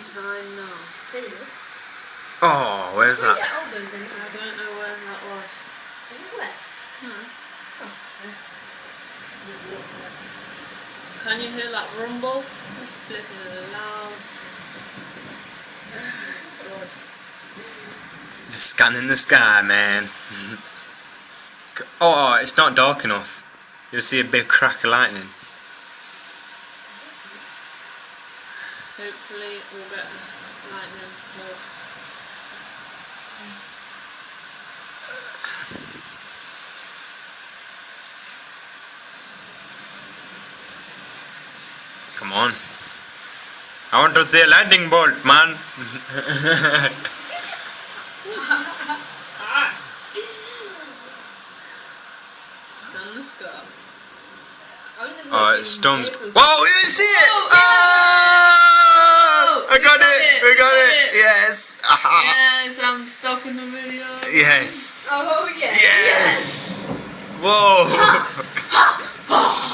time now. Oh, where's that? I don't know where that was. Is it wet? No. Oh, okay. Just looks wet. Can you hear that rumble? It's flipping loud. God. Just scanning the sky, man. Oh, it's not dark enough. You'll see a big crack of lightning. Hopefully we'll get lightning more. Come on. I want to see a lightning bolt, man. Stand the scar. Oh, it storms. Whoa, you see it! Oh, Oh! I got it! We got it! Yes! Aha. Yes, I'm stopping the video. Yes! Oh, yeah. Yes! Whoa!